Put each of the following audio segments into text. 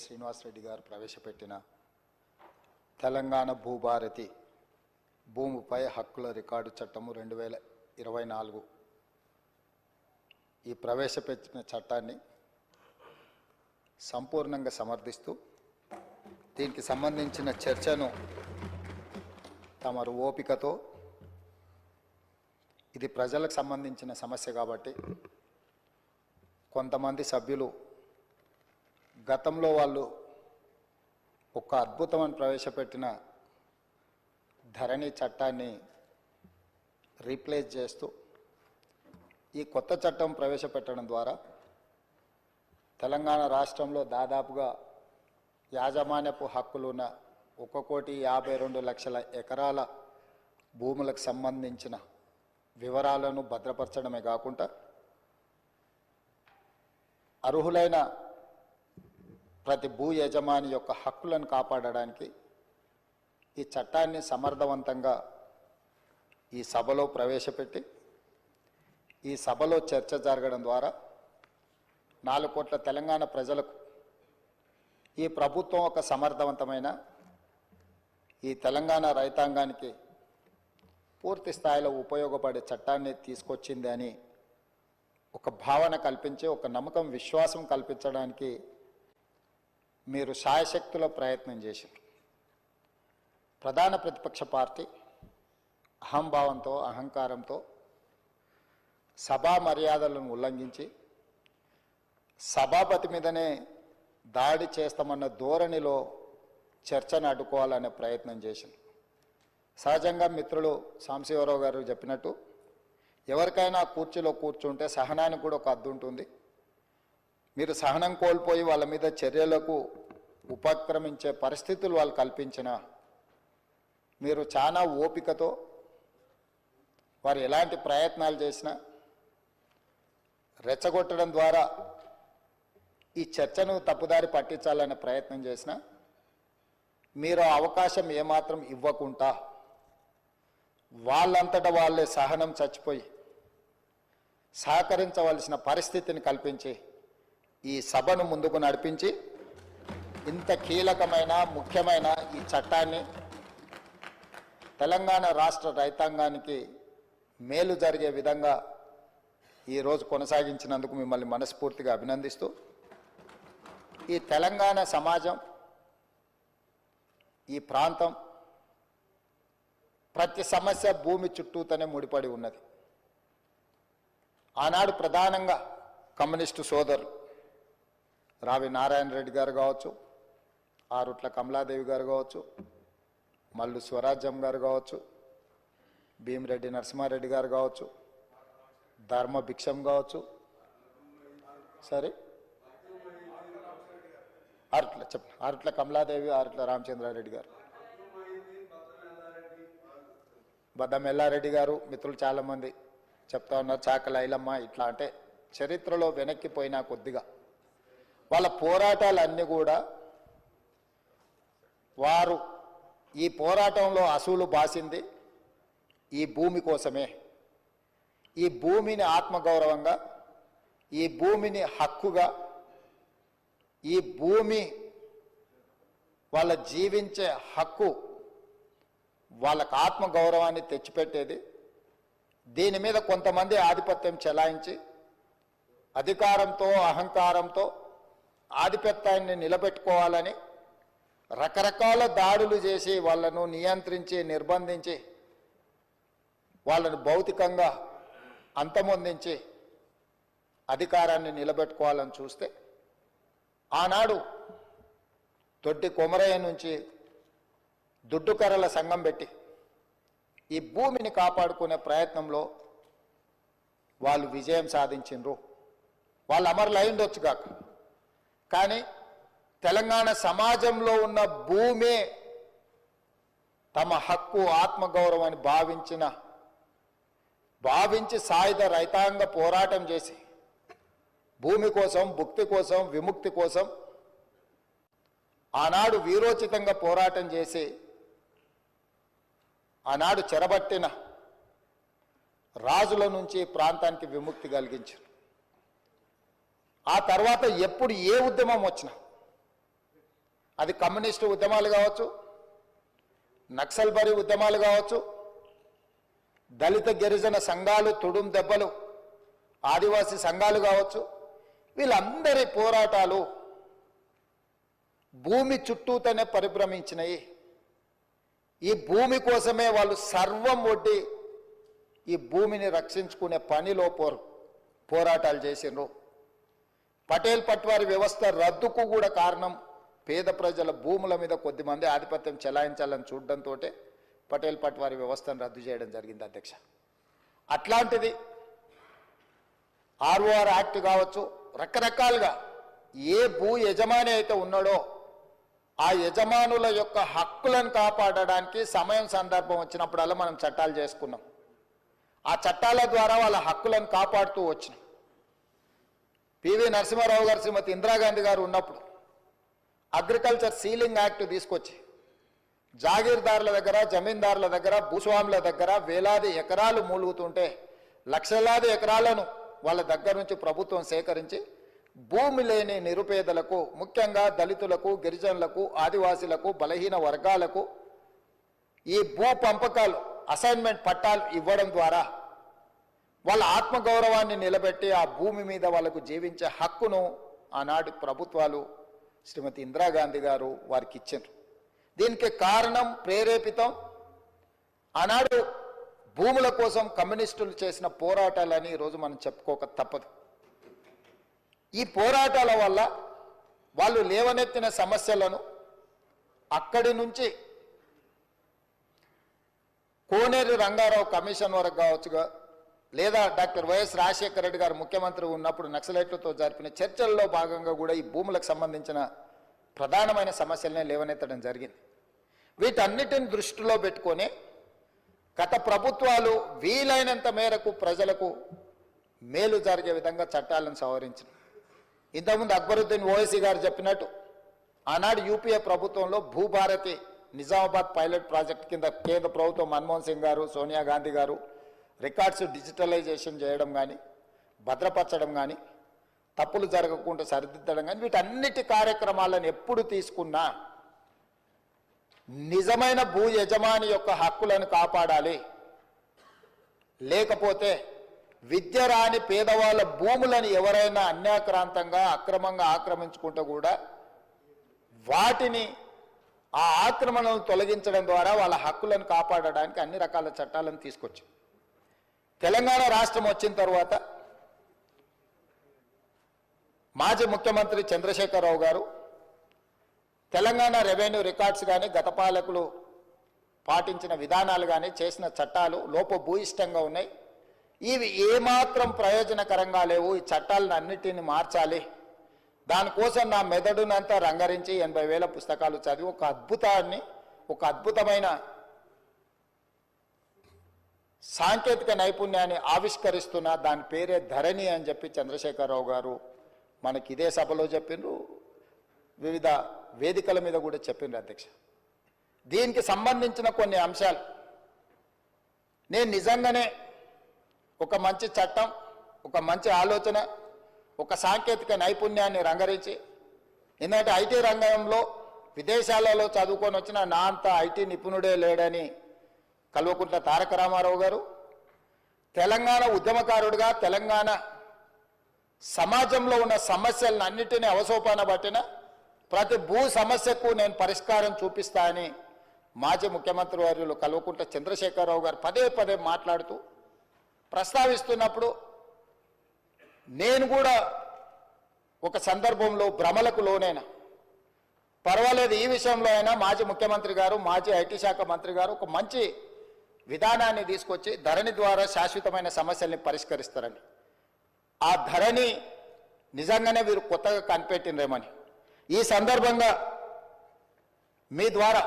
శ్రీనివాసరెడ్డి గారు ప్రవేశపెట్టిన తెలంగాణ భూభారతి భూమిపై హక్కుల రికార్డు చట్టము 2024 ఈ ప్రవేశపెట్టిన చట్టాన్ని సంపూర్ణంగా సమర్థిస్తూ దీనికి సంబంధించిన చర్చను తమరు ఓపికతో, ఇది ప్రజలకు సంబంధించిన సమస్య కాబట్టి కొంతమంది సభ్యులు గతంలో వాళ్ళు ఒక అద్భుతమైన ప్రవేశపెట్టిన ధరణి చట్టాన్ని రీప్లేస్ చేస్తూ ఈ కొత్త చట్టం ప్రవేశపెట్టడం ద్వారా తెలంగాణ రాష్ట్రంలో దాదాపుగా యాజమాన్యపు హక్కులున్న 1,52,00,000 ఎకరాల భూములకు సంబంధించిన వివరాలను భద్రపరచడమే కాకుండా అర్హులైన ప్రతి భూ యజమాని యొక్క హక్కులను కాపాడడానికి ఈ చట్టాన్ని సమర్థవంతంగా ఈ సభలో ప్రవేశపెట్టి ఈ సభలో చర్చ జరగడం ద్వారా 4 కోట్ల తెలంగాణ ప్రజలకు ఈ ప్రభుత్వం ఒక సమర్థవంతమైన ఈ తెలంగాణ రైతాంగానికి పూర్తి స్థాయిలో ఉపయోగపడే చట్టాన్ని తీసుకొచ్చింది అని ఒక భావన కల్పించి, ఒక నమ్మకం, విశ్వాసం కల్పించడానికి మీరు శాయశక్తుల ప్రయత్నం చేశారు. ప్రధాన ప్రతిపక్ష పార్టీ అహంభావంతో, అహంకారంతో సభా మర్యాదలను ఉల్లంఘించి సభాపతి మీదనే దాడి చేస్తామన్న ధోరణిలో చర్చను అడ్డుకోవాలనే ప్రయత్నం చేసింది. సహజంగా మిత్రులు సాంబశివరావు గారు చెప్పినట్టు ఎవరికైనా కుర్చీలో కూర్చుంటే సహనానికి కూడా ఒక హద్దు ఉంటుంది. మీరు సహనం కోల్పోయి వాళ్ళ మీద చర్యలకు ఉపక్రమించే పరిస్థితులు వాళ్ళు కల్పించిన మీరు చాలా ఓపికతో వారు ఎలాంటి ప్రయత్నాలు చేసినా రెచ్చగొట్టడం ద్వారా ఈ చర్చను తప్పుదారి పట్టించాలనే ప్రయత్నం చేసినా మీరు అవకాశం ఏమాత్రం ఇవ్వకుండా వాళ్ళంతటా వాళ్ళే సహనం చచ్చిపోయి సహకరించవలసిన పరిస్థితిని కల్పించి ఈ సభను ముందుకు నడిపించి ఇంత కీలకమైన, ముఖ్యమైన ఈ చట్టాన్ని తెలంగాణ రాష్ట్ర రైతాంగానికి మేలు జరిగే విధంగా ఈరోజు కొనసాగించినందుకు మిమ్మల్ని మనస్ఫూర్తిగా అభినందిస్తూ, ఈ తెలంగాణ సమాజం, ఈ ప్రాంతం ప్రతి సమస్య భూమి చుట్టూతోనే ముడిపడి ఉన్నది. ఆనాడు ప్రధానంగా కమ్యూనిస్టు సోదరులు రావి నారాయణ రెడ్డి గారు కావచ్చు, ఆరుట్ల కమలాదేవి గారు కావచ్చు, మల్లు స్వరాజ్యం గారు కావచ్చు, భీమిరెడ్డి నరసింహారెడ్డి గారు కావచ్చు, ధర్మ భిక్షం కావచ్చు, సరే ఆరుట్ల కమలాదేవి, ఆరుట్ల రామచంద్రారెడ్డి గారు, బద్దం ఎల్లారెడ్డి గారు, మిత్రులు చాలామంది చెప్తా ఉన్నారు, చాకల ఐలమ్మ, ఇట్లా అంటే చరిత్రలో వెనక్కిపోయినా కొద్దిగా వాళ్ళ పోరాటాలన్నీ కూడా వారు ఈ పోరాటంలో అసూలు బాసింది ఈ భూమి కోసమే. ఈ భూమిని ఆత్మగౌరవంగా, ఈ భూమిని హక్కుగా, ఈ భూమి వాళ్ళ జీవించే హక్కు, వాళ్ళకు ఆత్మగౌరవాన్ని తెచ్చిపెట్టేది. దీని మీద కొంతమంది ఆధిపత్యం చెలాయించి అధికారంతో, అహంకారంతో ఆధిపత్యాన్ని నిలబెట్టుకోవాలని రకరకాల దాడులు చేసి వాళ్ళను నియంత్రించి, నిర్బంధించి, వాళ్ళను భౌతికంగా అంతమొందించి అధికారాన్ని నిలబెట్టుకోవాలని చూస్తే ఆనాడు దొడ్డి కొమరయ్య నుంచి దుడ్డుకర్రల సంఘం పెట్టి ఈ భూమిని కాపాడుకునే ప్రయత్నంలో వాళ్ళు విజయం సాధించిండ్రు. వాళ్ళు అమరులు అయిండొచ్చు కాక, కానీ తెలంగాణ సమాజంలో ఉన్న భూమే తమ హక్కు, ఆత్మగౌరవాన్ని భావించి సాయుధ రైతాంగ పోరాటం చేసి భూమి కోసం, భుక్తి కోసం, విముక్తి కోసం ఆనాడు వీరోచితంగా పోరాటం చేసి ఆనాడు చెరబట్టిన రాజుల నుంచి ప్రాంతానికి విముక్తి కలిగించారు. ఆ తర్వాత ఎప్పుడు ఏ ఉద్యమం వచ్చినా అది కమ్యూనిస్టు ఉద్యమాలు కావచ్చు, నక్సల్బరీ ఉద్యమాలు కావచ్చు, దళిత గిరిజన సంఘాలు, తుడుం దెబ్బలు, ఆదివాసీ సంఘాలు కావచ్చు, వీళ్ళందరి పోరాటాలు భూమి చుట్టూతోనే పరిభ్రమించినాయి. ఈ భూమి కోసమే వాళ్ళు సర్వం ఒడ్డి ఈ భూమిని రక్షించుకునే పనిలో పోరాటాలు చేసిండ్రు. పటేల్ పట్వారి వ్యవస్థ రద్దుకు కూడా కారణం పేద ప్రజల భూముల మీద కొద్దిమంది ఆధిపత్యం చెలాయించాలని చూడడంతో పటేల్ పట్వారి వ్యవస్థను రద్దు చేయడం జరిగింది అధ్యక్ష. అట్లాంటిది ఆర్ఓఆర్ యాక్ట్ కావచ్చు, రకరకాలుగా ఏ భూ యజమాని అయితే ఉన్నాడో ఆ యజమానుల యొక్క హక్కులను కాపాడడానికి సమయం సందర్భం వచ్చినప్పుడల్లా మనం చట్టాలు చేసుకున్నాం. ఆ చట్టాల ద్వారా వాళ్ళ హక్కులను కాపాడుతూ వచ్చినాం. పివి నరసింహారావు గారు, శ్రీమతి ఇందిరాగాంధీ గారు ఉన్నప్పుడు అగ్రికల్చర్ సీలింగ్ యాక్ట్ తీసుకొచ్చి జాగీర్దారుల దగ్గర, జమీందారుల దగ్గర, భూస్వాముల దగ్గర వేలాది ఎకరాలు మూలుగుతుంటే లక్షలాది ఎకరాలను వాళ్ళ దగ్గర నుంచి ప్రభుత్వం సేకరించి భూమి లేని నిరుపేదలకు, ముఖ్యంగా దళితులకు, గిరిజనులకు, ఆదివాసీలకు, బలహీన వర్గాలకు ఈ భూ పంపకాలు, అసైన్మెంట్ పట్టాలు ఇవ్వడం ద్వారా వాళ్ళ ఆత్మగౌరవాన్ని నిలబెట్టి ఆ భూమి మీద వాళ్ళకు జీవించే హక్కును ఆనాటి ప్రభుత్వాలు, శ్రీమతి ఇందిరాగాంధీ గారు వారికి ఇచ్చారు. దీనికి కారణం, ప్రేరేపితం ఆనాడు భూముల కోసం కమ్యూనిస్టులు చేసిన పోరాటాలని ఈరోజు మనం చెప్పుకోక తప్పదు. ఈ పోరాటాల వల్ల వాళ్ళు లేవనెత్తిన సమస్యలను అక్కడి నుంచి కోనేరు రంగారావు కమిషన్ వరకు కావచ్చుగా, లేదా డాక్టర్ వైఎస్ రాజశేఖర రెడ్డి గారు ముఖ్యమంత్రి ఉన్నప్పుడు నక్సలైట్లతో జరిపిన చర్చల్లో భాగంగా కూడా ఈ భూములకు సంబంధించిన ప్రధానమైన సమస్యలనే లేవనెత్తడం జరిగింది. వీటన్నిటిని దృష్టిలో పెట్టుకొని గత ప్రభుత్వాలు వీలైనంత మేరకు ప్రజలకు మేలు జరిగే విధంగా చట్టాలను సవరించిన. ఇంతకుముందు అక్బరుద్దీన్ ఓవైసీ గారు చెప్పినట్టు ఆనాడు యూపీఏ ప్రభుత్వంలో భూభారతి నిజామాబాద్ పైలట్ ప్రాజెక్ట్ కింద కేంద్ర ప్రభుత్వం మన్మోహన్ సింగ్ గారు, సోనియా గాంధీ గారు రికార్డ్స్ డిజిటలైజేషన్ చేయడం కానీ, భద్రపరచడం కానీ, తప్పులు జరగకుండా సరిదిద్దడం కానీ, వీటన్నిటి కార్యక్రమాలను ఎప్పుడు తీసుకున్నా నిజమైన భూ యజమాని యొక్క హక్కులను కాపాడాలి. లేకపోతే విద్య రాని పేదవాళ్ళ భూములను ఎవరైనా అన్యాక్రాంతంగా అక్రమంగా ఆక్రమించుకుంటే కూడా వాటిని, ఆ ఆక్రమణను తొలగించడం ద్వారా వాళ్ళ హక్కులను కాపాడడానికి అన్ని రకాల చట్టాలను తీసుకొచ్చాం. తెలంగాణ రాష్ట్రం వచ్చిన తర్వాత మాజీ ముఖ్యమంత్రి చంద్రశేఖరరావు గారు తెలంగాణ రెవెన్యూ రికార్డ్స్ కానీ, గత పాలకులు పాటించిన విధానాలు కానీ, చేసిన చట్టాలు లోపభూయిష్టంగా ఉన్నాయి. ఇవి ఏమాత్రం ప్రయోజనకరంగా లేవు. ఈ చట్టాలను అన్నిటిని మార్చాలి. దానికోసం నా మెదడునంతా రంగరించి 80,000 పుస్తకాలు చదివి ఒక అద్భుతమైన సాంకేతిక నైపుణ్యాన్ని ఆవిష్కరిస్తున్న, దాని పేరే ధరణి అని చెప్పి చంద్రశేఖరరావు గారు మనకి ఇదే సభలో చెప్పిండ్రు, వివిధ వేదికల మీద కూడా చెప్పిండ్రు అధ్యక్ష. దీనికి సంబంధించిన కొన్ని అంశాలు నేను నిజంగానే ఒక మంచి చట్టం, ఒక మంచి ఆలోచన, ఒక సాంకేతిక నైపుణ్యాన్ని రంగరించి, ఎందుకంటే ఐటీ రంగంలో విదేశాలలో చదువుకొని వచ్చిన నా అంత ఐటీ నిపుణుడే లేడని కల్వకుంట్ల తారక రామారావు గారు, తెలంగాణ ఉద్యమకారుడిగా తెలంగాణ సమాజంలో ఉన్న సమస్యలను అన్నిటినీ అవసోపాన పట్టిన ప్రతి భూ సమస్యకు నేను పరిష్కారం చూపిస్తా అని మాజీ ముఖ్యమంత్రి వర్యులు కల్వకుంట్ల చంద్రశేఖరరావు గారు పదే పదే మాట్లాడుతూ ప్రస్తావిస్తున్నప్పుడు నేను కూడా ఒక సందర్భంలో భ్రమలకు లోనైనా, పర్వాలేదు ఈ విషయంలో అయినా మాజీ ముఖ్యమంత్రి గారు, మాజీ ఐటీ శాఖ మంత్రి గారు ఒక మంచి విధానాన్ని తీసుకొచ్చి ధరణి ద్వారా శాశ్వతమైన సమస్యల్ని పరిష్కరిస్తారని, ఆ ధరణి నిజంగానే వీరు కొత్తగా కనిపెట్టినరేమని ఈ సందర్భంగా మీ ద్వారా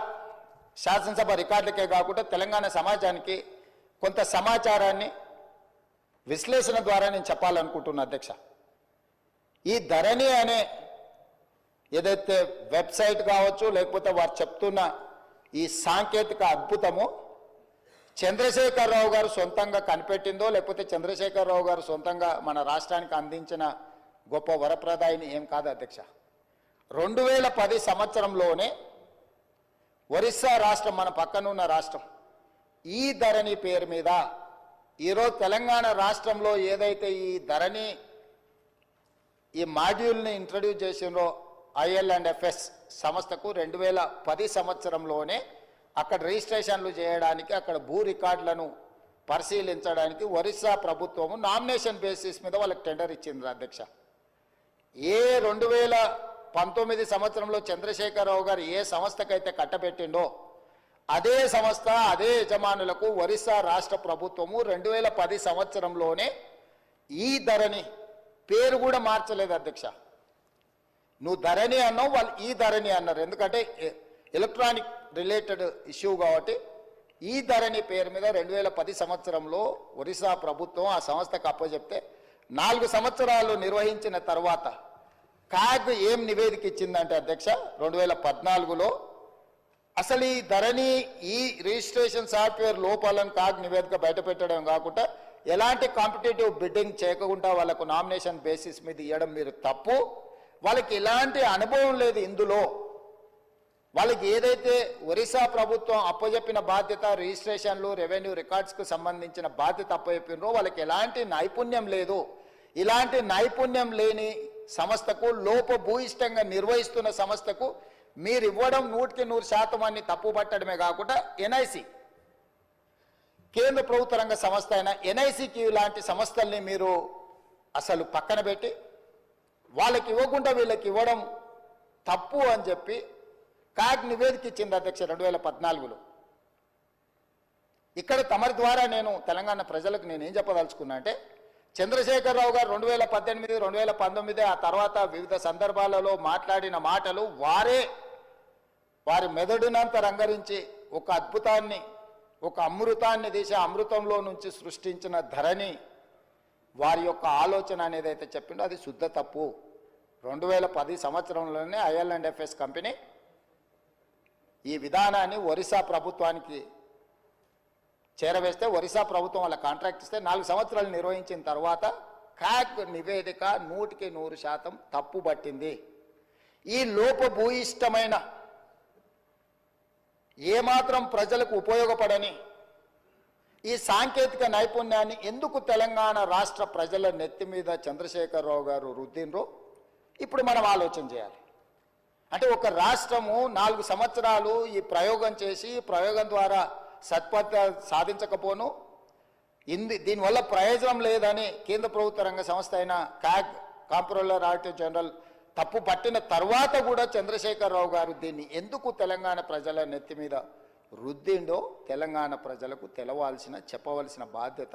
శాసనసభ రికార్డులకే కాకుండా తెలంగాణ సమాజానికి కొంత సమాచారాన్ని విశ్లేషణ ద్వారా నేను చెప్పాలనుకుంటున్నా అధ్యక్ష. ఈ ధరణి అనే ఏదైతే వెబ్సైట్ కావచ్చు, లేకపోతే వారు చెప్తున్న ఈ సాంకేతిక అద్భుతము చంద్రశేఖరరావు గారు సొంతంగా కనిపెట్టిందో, లేకపోతే చంద్రశేఖరరావు గారు సొంతంగా మన రాష్ట్రానికి అందించిన గొప్ప వరప్రదాయిని ఏం కాదు అధ్యక్ష. 2010 సంవత్సరంలోనే ఒరిస్సా రాష్ట్రం, మన పక్కనున్న రాష్ట్రం, ఈ ధరణి పేరు మీద ఈరోజు తెలంగాణ రాష్ట్రంలో ఏదైతే ఈ ధరణి ఈ మాడ్యూల్ని ఇంట్రడ్యూస్ చేసినో IL&FS సంస్థకు 2010 సంవత్సరంలోనే అక్కడ రిజిస్ట్రేషన్లు చేయడానికి, అక్కడ భూ రికార్డులను పరిశీలించడానికి ఒరిస్సా ప్రభుత్వము నామినేషన్ బేసిస్ మీద వాళ్ళకి టెండర్ ఇచ్చింది అధ్యక్ష. ఏ 2019 సంవత్సరంలో చంద్రశేఖరరావు గారు ఏ సంస్థకైతే కట్టబెట్టిండో అదే సంస్థ, అదే యజమానులకు ఒరిస్సా రాష్ట్ర ప్రభుత్వము 2010 సంవత్సరంలోనే ఈ ధరణి పేరు కూడా మార్చలేదు అధ్యక్ష. నువ్వు ధరణి అన్నావు, వాళ్ళు ఈ ధరణి అన్నారు. ఎందుకంటే ఎలక్ట్రానిక్ రిలేటెడ్ ఇష్యూ కాబట్టి ఈ ధరణి పేరు మీద 2010 సంవత్సరంలో ఒరిస్సా ప్రభుత్వం ఆ సంస్థకు అప్పచెప్తే 4 సంవత్సరాలు నిర్వహించిన తర్వాత కాగ్ ఏం నివేదిక ఇచ్చిందంటే అధ్యక్ష, 2014లో అసలు ఈ ధరణి ఈ రిజిస్ట్రేషన్ సాఫ్ట్వేర్ లోపాలను కాగ్ నివేదిక బయటపెట్టడం కాకుండా ఎలాంటి కాంపిటేటివ్ బిడ్డింగ్ చేయకుండా వాళ్ళకు నామినేషన్ బేసిస్ మీద ఇవ్వడం మీరు తప్పు. వాళ్ళకి ఎలాంటి అనుభవం లేదు ఇందులో. వాళ్ళకి ఏదైతే ఒరిస్సా ప్రభుత్వం అప్పచెప్పిన బాధ్యత, రిజిస్ట్రేషన్లు, రెవెన్యూ రికార్డ్స్కు సంబంధించిన బాధ్యత అప్పచెప్పినరో వాళ్ళకి ఎలాంటి నైపుణ్యం లేదు. ఇలాంటి నైపుణ్యం లేని సంస్థకు, లోపభూయిష్టంగా నిర్వహిస్తున్న సంస్థకు మీరు ఇవ్వడం 100% అని తప్పుపట్టడమే కాకుండా ఎన్ఐసి, కేంద్ర ప్రభుత్వ రంగ సంస్థ అయిన ఎన్ఐసికి ఇలాంటి సంస్థల్ని మీరు అసలు పక్కన పెట్టి వాళ్ళకి ఇవ్వకుండా వీళ్ళకి ఇవ్వడం తప్పు అని చెప్పి కాగ్ నివేదిక ఇచ్చింది అధ్యక్ష 2014లో. ఇక్కడ తమరి ద్వారా నేను తెలంగాణ ప్రజలకు నేనేం చెప్పదలుచుకున్నా అంటే, చంద్రశేఖరరావు గారు 2018, 2019 ఆ తర్వాత వివిధ సందర్భాలలో మాట్లాడిన మాటలు వారి మెదడునంత రంగరించి ఒక అద్భుతాన్ని, ఒక అమృతాన్ని తీసి అమృతంలో నుంచి సృష్టించిన ధరణి వారి యొక్క ఆలోచన అనేది అయితే చెప్పిండో అది శుద్ధ తప్పు. 2010 సంవత్సరంలోనే IL&FS కంపెనీ ఈ విధానాన్ని ఒరిస్సా ప్రభుత్వానికి చేరవేస్తే, ఒరిస్సా ప్రభుత్వం వాళ్ళ కాంట్రాక్ట్ ఇస్తే 4 సంవత్సరాలు నిర్వహించిన తర్వాత కాగ్ నివేదిక 100% తప్పు పట్టింది. ఈ లోపభూయిష్టమైన, ఏమాత్రం ప్రజలకు ఉపయోగపడని ఈ సాంకేతిక నైపుణ్యాన్ని ఎందుకు తెలంగాణ రాష్ట్ర ప్రజల నెత్తి మీద చంద్రశేఖరరావు గారు రుద్దినరో ఇప్పుడు మనం ఆలోచన చేయాలి. అంటే ఒక రాష్ట్రము 4 సంవత్సరాలు ఈ ప్రయోగం చేసి, ప్రయోగం ద్వారా సత్ఫలితాలు సాధించకపోను, దీనివల్ల ప్రయోజనం లేదని కేంద్ర ప్రభుత్వ రంగ సంస్థ అయిన కాగ్, కాంప్ట్రోలర్ ఆడిటర్ జనరల్ తప్పు పట్టిన తర్వాత కూడా చంద్రశేఖరరావు గారు దీన్ని ఎందుకు తెలంగాణ ప్రజల నెత్తి మీద రుద్దిండో తెలంగాణ ప్రజలకు చెప్పవలసిన బాధ్యత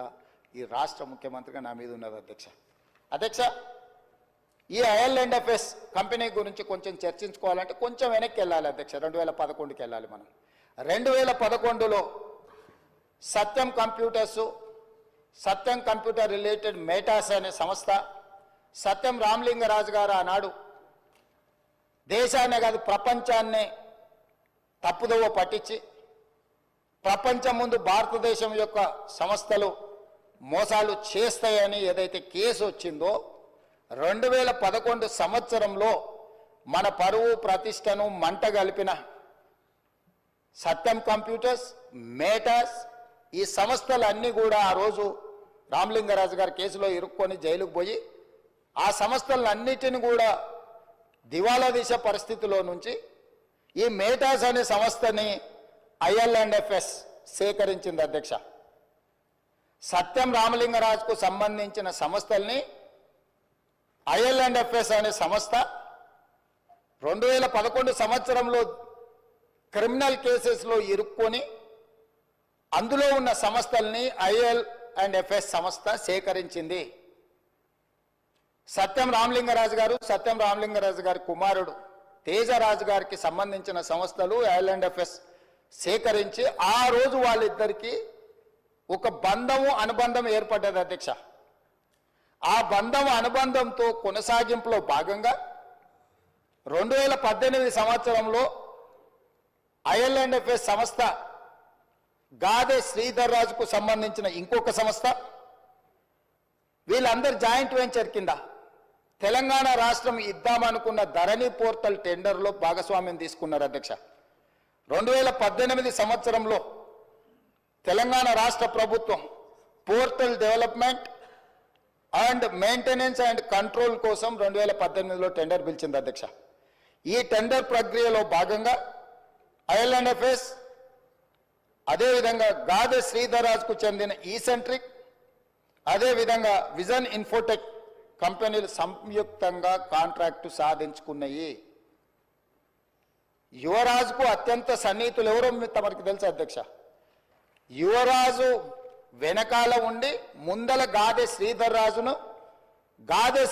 ఈ రాష్ట్ర ముఖ్యమంత్రిగా నా మీద ఉన్నది అధ్యక్ష. ఈ IL&FS కంపెనీ గురించి కొంచెం చర్చించుకోవాలంటే కొంచెం వెనక్కి వెళ్ళాలి అధ్యక్ష. 2011కి వెళ్ళాలి మనం. 2011లో సత్యం కంప్యూటర్ రిలేటెడ్ మేటాస్ అనే సంస్థ, సత్యం రామలింగరాజు గారు ఆనాడు దేశాన్నే కాదు ప్రపంచాన్నే తప్పుదోవ పట్టించి, ప్రపంచం ముందు భారతదేశం యొక్క సంస్థలు మోసాలు చేస్తాయని ఏదైతే కేసు వచ్చిందో 2011 సంవత్సరంలో మన పరువు ప్రతిష్టను మంట కలిపిన సత్యం కంప్యూటర్స్, మేటాస్, ఈ సంస్థలన్నీ కూడా ఆ రోజు రామలింగరాజు గారి కేసులో ఇరుక్కొని జైలుకు పోయి ఆ సంస్థలన్నిటిని కూడా దివాలా తీసే పరిస్థితిలో నుంచి ఈ మేటాస్ అనే సంస్థని IL&FS సేకరించింది అధ్యక్ష. సత్యం రామలింగరాజుకు సంబంధించిన సంస్థల్ని IL&FS అనే సంస్థ 2011 సంవత్సరంలో క్రిమినల్ కేసెస్లో ఇరుక్కొని అందులో ఉన్న సంస్థల్ని IL&FS సంస్థ సేకరించింది. సత్యం రామలింగరాజు గారి కుమారుడు తేజరాజు గారికి సంబంధించిన సంస్థలు IL&FS సేకరించి ఆ రోజు వాళ్ళిద్దరికీ ఒక అనుబంధం ఏర్పడ్డది అధ్యక్ష. ఆ అనుబంధంతో కొనసాగింపులో భాగంగా 2018 సంవత్సరంలో IL&FS సంస్థ గాదే శ్రీధర్ రాజుకు సంబంధించిన ఇంకొక సంస్థ, వీళ్ళందరూ జాయింట్ వెంచర్ కింద తెలంగాణ రాష్ట్రం ఇద్దామనుకున్న ధరణి పోర్టల్ టెండర్లో భాగస్వామ్యం తీసుకున్నారు అధ్యక్ష. 2018 సంవత్సరంలో తెలంగాణ రాష్ట్ర ప్రభుత్వం portal development and maintenance and control కోసం 2018లో టెండర్ పిలిచింది అధ్యక్ష. ఈ టెండర్ ప్రక్రియలో భాగంగా ఐఎల్ఎండ్ఎఫ్ఎస్, అదేవిధంగా గాదె శ్రీధర్రాజ్కు చెందిన ఈసెంట్రిక్, అదేవిధంగా విజన్ ఇన్ఫోటెక్ కంపెనీలు సంయుక్తంగా కాంట్రాక్టు సాధించుకున్నాయి. యువరాజుకు అత్యంత సన్నిహితులు ఎవరో తమరికి తెలుసు అధ్యక్ష. యువరాజు వెనకాల ఉండి ముందల గాదె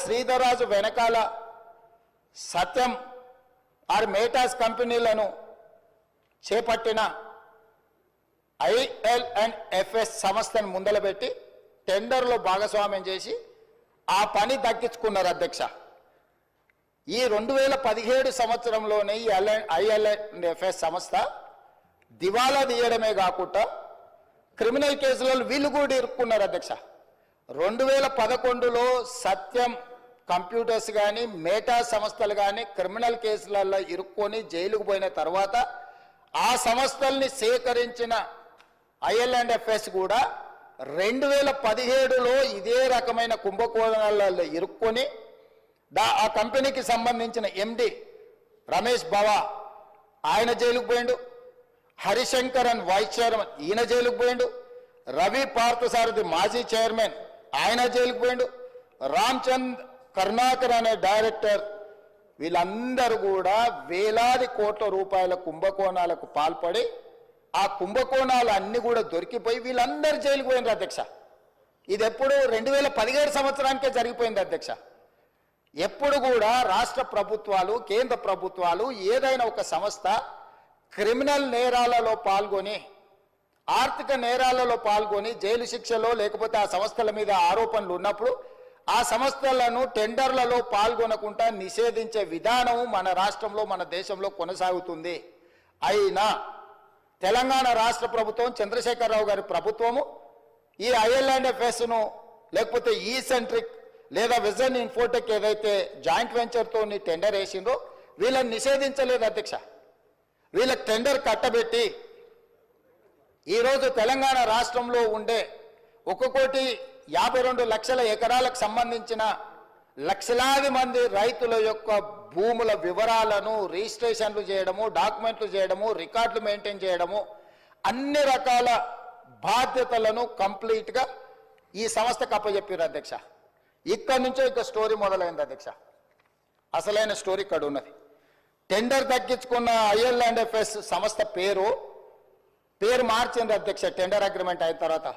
శ్రీధర్రాజు వెనకాల సత్యం ఆర్ మేటాస్ కంపెనీలను చేపట్టిన ఐఎల్ఎండ్ఎఫ్ఎస్ సంస్థను ముందలబెట్టి టెండర్లో భాగస్వామ్యం చేసి ఆ పని దక్కించుకున్నారు అధ్యక్ష. ఈ 2017 సంవత్సరంలోనే ఈ ఐఎల్ఎండ్ఎఫ్ఎస్ సంస్థ దివాలా తీయడమే కాకుండా క్రిమినల్ కేసులలో వీళ్ళు కూడా ఇరుక్కున్నారు అధ్యక్ష. 2011లో సత్యం కంప్యూటర్స్ కానీ మేటా సంస్థలు కానీ క్రిమినల్ కేసులలో ఇరుక్కొని జైలుకు పోయిన తర్వాత ఆ సంస్థల్ని సేకరించిన ఐఎల్ఎండ్ఎఫ్ఎస్ కూడా 2017లో ఇదే రకమైన కుంభకోణాలలో ఇరుక్కొని ఆ కంపెనీకి సంబంధించిన ఎండి రమేష్ బావా ఆయన జైలుకు పోయిండు, హరిశంకరన్ వైస్ చైర్మన్ ఈయన జైలుకు పోయిండు, రవి పార్థసారథి మాజీ చైర్మన్ ఆయన జైలుకు పోయిండు, రామ్చంద్ కరుణాకర్ అనే డైరెక్టర్, వీళ్ళందరూ కూడా వేలాది కోట్ల రూపాయల కుంభకోణాలకు పాల్పడి ఆ కుంభకోణాలు అన్ని కూడా దొరికిపోయి వీళ్ళందరూ జైలుకు పోయినారు అధ్యక్ష. ఇది ఎప్పుడు 2017 సంవత్సరానికే జరిగిపోయింది అధ్యక్ష. ఎప్పుడు కూడా రాష్ట్ర ప్రభుత్వాలు, కేంద్ర ప్రభుత్వాలు ఏదైనా ఒక సంస్థ క్రిమినల్ నేరాలలో పాల్గొని, ఆర్థిక నేరాలలో పాల్గొని జైలు శిక్షలో లేకపోతే ఆ సంస్థల మీద ఆరోపణలు ఉన్నప్పుడు ఆ సంస్థలను టెండర్లలో పాల్గొనకుండా నిషేధించే విధానం మన రాష్ట్రంలో, మన దేశంలో కొనసాగుతుంది. అయినా తెలంగాణ రాష్ట్ర ప్రభుత్వం, చంద్రశేఖరరావు గారి ప్రభుత్వము ఈ ఐఎల్ఎండ్ఎఫ్ఎస్ను లేకపోతే ఈ సెంట్రిక్ లేదా విజన్ ఇన్ఫోటెక్ ఏదైతే జాయింట్ వెంచర్తో టెండర్ వేసిందో వీళ్ళని నిషేధించలేదు అధ్యక్ష. వీళ్ళకి టెండర్ కట్టబెట్టి ఈరోజు తెలంగాణ రాష్ట్రంలో ఉండే 1,52,00,000 ఎకరాలకు సంబంధించిన లక్షలాది మంది రైతుల యొక్క భూముల వివరాలను రిజిస్ట్రేషన్లు చేయడము, డాక్యుమెంట్లు చేయడము, రికార్డులు మెయింటైన్ చేయడము, అన్ని రకాల బాధ్యతలను కంప్లీట్గా ఈ సంస్థకు అప్పచెప్పారు అధ్యక్ష. ఇక్కడి నుంచో ఇక స్టోరీ మొదలైంది అధ్యక్ష. అసలైన స్టోరీ ఇక్కడ ఉన్నది. టెండర్ దక్కించుకున్న ఐఎల్ఎండ్ఎఫ్ఎస్ సంస్థ పేరు మార్చింది అధ్యక్ష. టెండర్ అగ్రిమెంట్ అయిన తర్వాత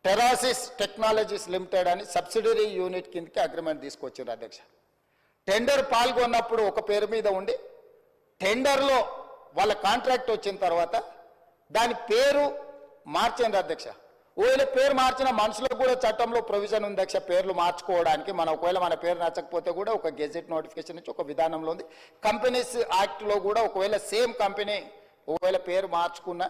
టెరాసిస్ టెక్నాలజీస్ లిమిటెడ్ అని సబ్సిడరీ యూనిట్ కిందకి అగ్రిమెంట్ తీసుకొచ్చారు అధ్యక్ష. టెండర్ పాల్గొన్నప్పుడు ఒక పేరు మీద ఉండి టెండర్లో వాళ్ళ కాంట్రాక్ట్ వచ్చిన తర్వాత దాని పేరు మార్చింది అధ్యక్ష. ఒకవేళ పేరు మార్చిన మనుషులకు కూడా చట్టంలో ప్రొవిజన్ ఉంది అధ్యక్ష పేర్లు మార్చుకోవడానికి. ఒకవేళ మన పేరు నచ్చకపోతే కూడా ఒక గెజెట్ నోటిఫికేషన్ నుంచి ఒక విధానంలో ఉంది. కంపెనీస్ యాక్ట్లో కూడా ఒకవేళ సేమ్ కంపెనీ ఒకవేళ పేరు మార్చుకున్నా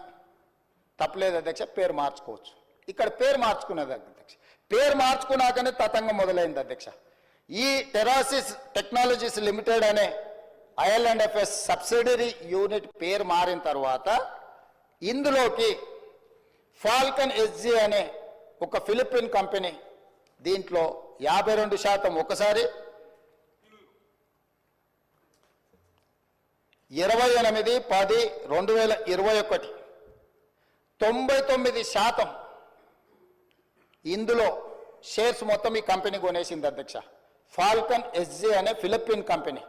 తప్పలేదు అధ్యక్ష, పేరు మార్చుకోవచ్చు. ఇక్కడ పేరు మార్చుకున్నది అధ్యక్ష. పేరు మార్చుకున్నాకనే తతంగం మొదలైంది అధ్యక్ష. ఈ టెరాసిస్ టెక్నాలజీస్ లిమిటెడ్ అనే ఐఎల్ఎండ్ఎఫ్ఎస్ సబ్సిడరీ యూనిట్ పేరు మారిన తర్వాత ఇందులోకి ఫాల్కన్ ఎస్జీ అనే ఒక ఫిలిపిన్ కంపెనీ దీంట్లో 52% ఒకసారి 28/10/2021 99% ఇందులో షేర్స్ మొత్తం ఈ కంపెనీ కొనేసింది అధ్యక్ష. ఫాల్కన్ ఎస్జీ అనే ఫిలిపిన్ కంపెనీ.